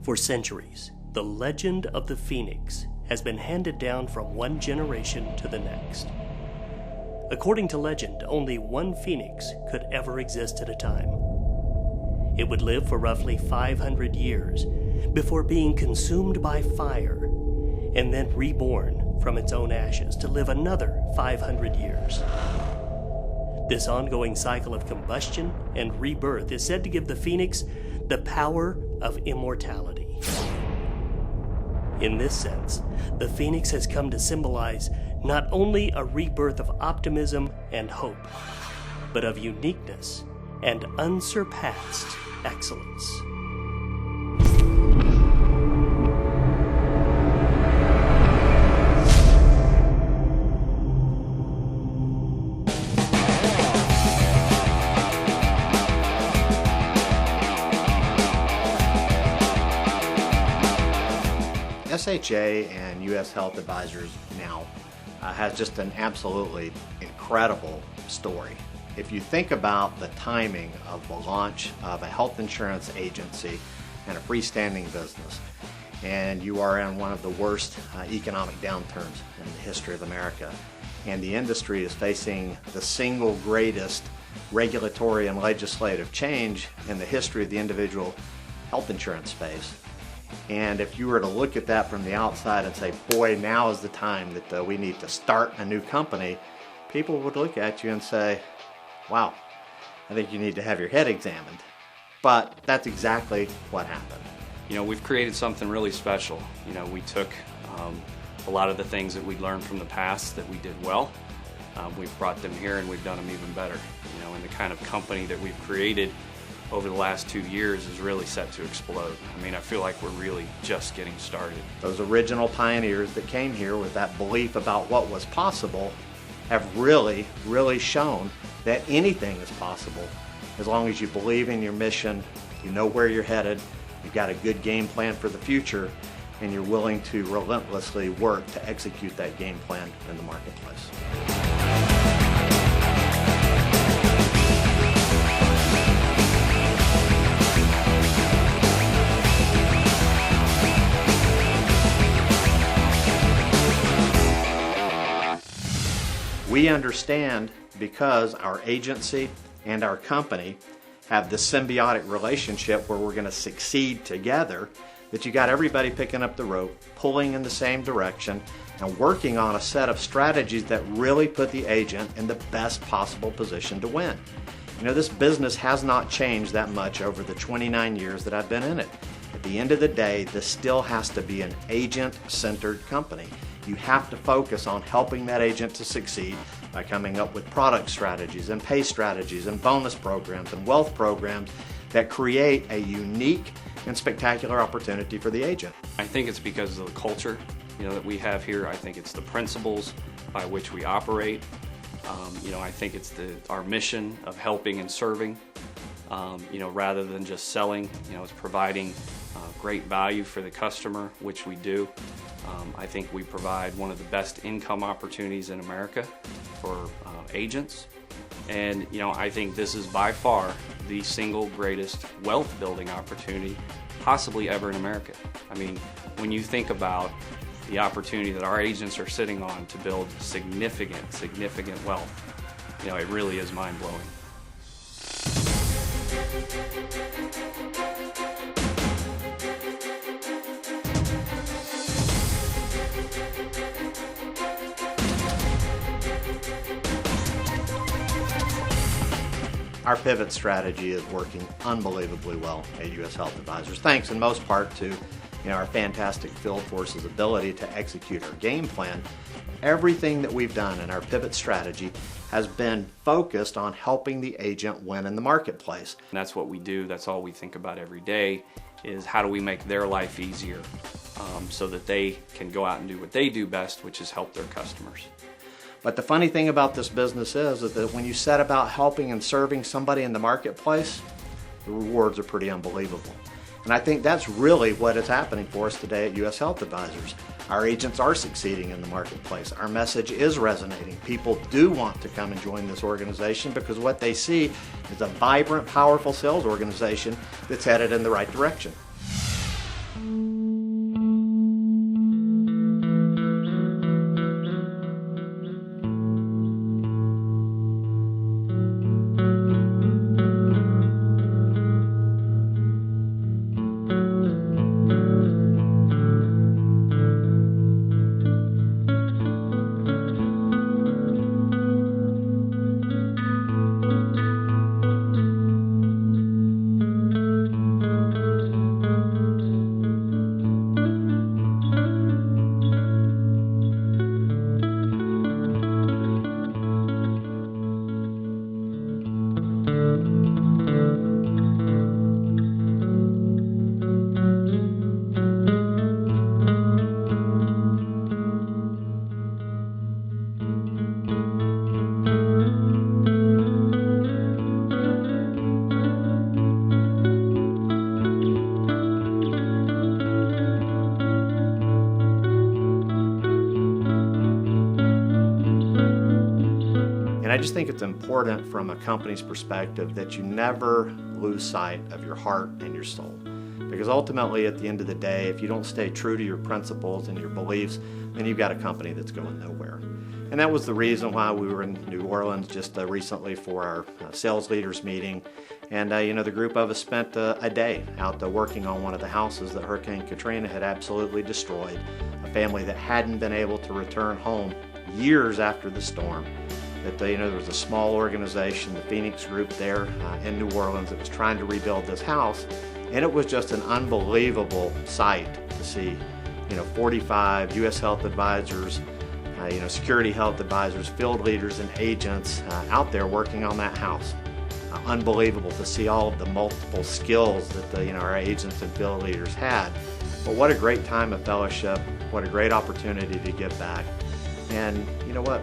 For centuries, the legend of the Phoenix has been handed down from one generation to the next. According to legend, only one phoenix could ever exist at a time. It would live for roughly 500 years before being consumed by fire and then reborn from its own ashes to live another 500 years. This ongoing cycle of combustion and rebirth is said to give the phoenix the power of immortality. In this sense, the phoenix has come to symbolize not only a rebirth of optimism and hope, but of uniqueness and unsurpassed excellence. USHA and US Health Advisors now has just an absolutely incredible story. If you think about the timing of the launch of a health insurance agency and a freestanding business, and you are in one of the worst economic downturns in the history of America, and the industry is facing the single greatest regulatory and legislative change in the history of the individual health insurance space. And if you were to look at that from the outside and say, boy, now is the time that we need to start a new company, people would look at you and say, wow, I think you need to have your head examined. But that's exactly what happened. You know, we've created something really special. You know, we took a lot of the things that we learned from the past that we did well. We've brought them here and we've done them even better. You know, and the kind of company that we've created over the last 2 years is really set to explode. I mean, I feel like we're really just getting started. Those original pioneers that came here with that belief about what was possible have really shown that anything is possible as long as you believe in your mission, you know where you're headed, you've got a good game plan for the future, and you're willing to relentlessly work to execute that game plan in the marketplace. We understand, because our agency and our company have this symbiotic relationship where we're going to succeed together, that you got everybody picking up the rope, pulling in the same direction, and working on a set of strategies that really put the agent in the best possible position to win. You know, this business has not changed that much over the 29 years that I've been in it. At the end of the day, this still has to be an agent-centered company. You have to focus on helping that agent to succeed by coming up with product strategies and pay strategies and bonus programs and wealth programs that create a unique and spectacular opportunity for the agent. I think it's because of the culture, you know, that we have here. I think it's the principles by which we operate. You know, I think it's our mission of helping and serving, you know, rather than just selling. You know, it's providing great value for the customer, which we do. I think we provide one of the best income opportunities in America for agents. And, you know, I think this is by far the single greatest wealth building opportunity possibly ever in America. I mean, when you think about the opportunity that our agents are sitting on to build significant wealth, you know, it really is mind-blowing. Our pivot strategy is working unbelievably well at US Health Advisors, thanks in most part to our fantastic field force's ability to execute our game plan. Everything that we've done in our pivot strategy has been focused on helping the agent win in the marketplace. And that's what we do. That's all we think about every day, is how do we make their life easier so that they can go out and do what they do best, which is help their customers. But the funny thing about this business is that when you set about helping and serving somebody in the marketplace, the rewards are pretty unbelievable. And I think that's really what is happening for us today at US Health Advisors. Our agents are succeeding in the marketplace. Our message is resonating. People do want to come and join this organization because what they see is a vibrant, powerful sales organization that's headed in the right direction. I just think it's important from a company's perspective that you never lose sight of your heart and your soul. Because ultimately, at the end of the day, if you don't stay true to your principles and your beliefs, then you've got a company that's going nowhere. And that was the reason why we were in New Orleans just recently for our sales leaders meeting. And the group of us spent a day out working on one of the houses that Hurricane Katrina had absolutely destroyed. A family that hadn't been able to return home years after the storm. That there was a small organization, the Phoenix Group there in New Orleans, that was trying to rebuild this house. And it was just an unbelievable sight to see, 45 USHEALTH Advisors, security health advisors, field leaders, and agents out there working on that house. Unbelievable to see all of the multiple skills that our agents and field leaders had. But what a great time of fellowship! What a great opportunity to give back. And you know what?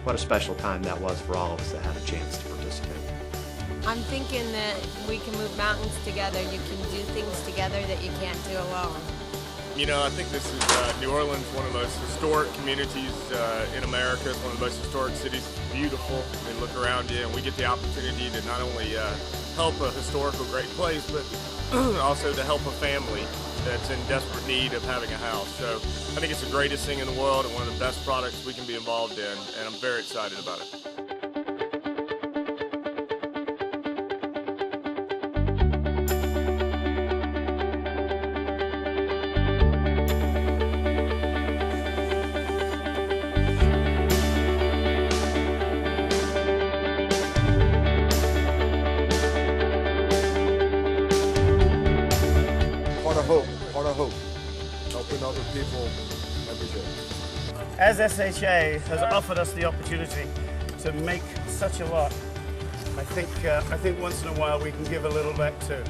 What a special time that was for all of us that had a chance to participate. I'm thinking that we can move mountains together. You can do things together that you can't do alone. I think this is New Orleans, one of the most historic communities in America. It's one of the most historic cities. It's beautiful. I mean, look around you, and we get the opportunity to not only help a historical great place, but also to help a family that's in desperate need of having a house. So I think it's the greatest thing in the world and one of the best products we can be involved in, and I'm very excited about it. Part of hope, helping other people every day. As SHA has offered us the opportunity to make such a lot, I think once in a while we can give a little back too.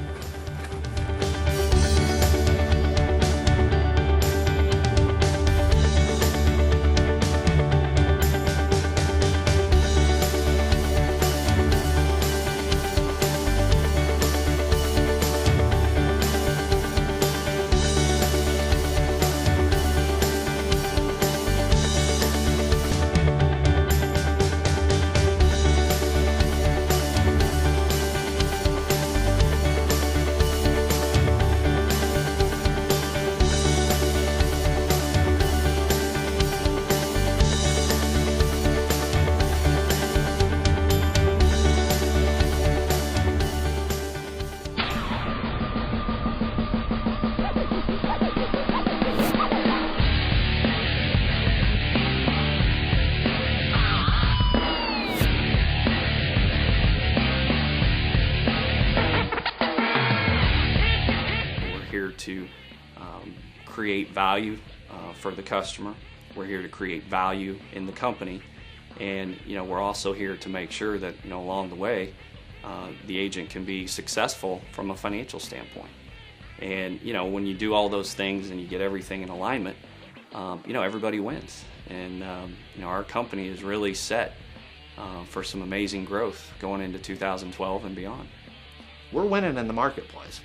To create value for the customer. We're here to create value in the company, and we're also here to make sure that along the way the agent can be successful from a financial standpoint. And when you do all those things and you get everything in alignment, everybody wins. And our company is really set for some amazing growth going into 2012 and beyond. We're winning in the marketplace.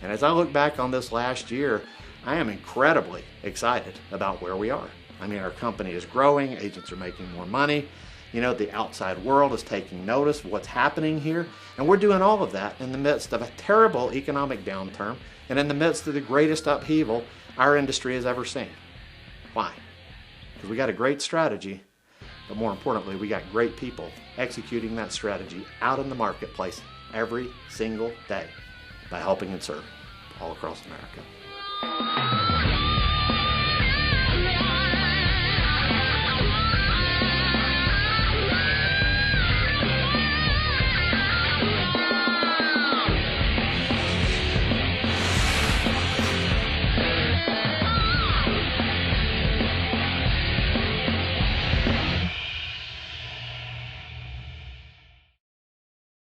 And as I look back on this last year, I am incredibly excited about where we are. I mean, our company is growing, agents are making more money, the outside world is taking notice of what's happening here, and we're doing all of that in the midst of a terrible economic downturn and in the midst of the greatest upheaval our industry has ever seen. Why? Because we got a great strategy, but more importantly, we got great people executing that strategy out in the marketplace every single day by helping and serving all across America.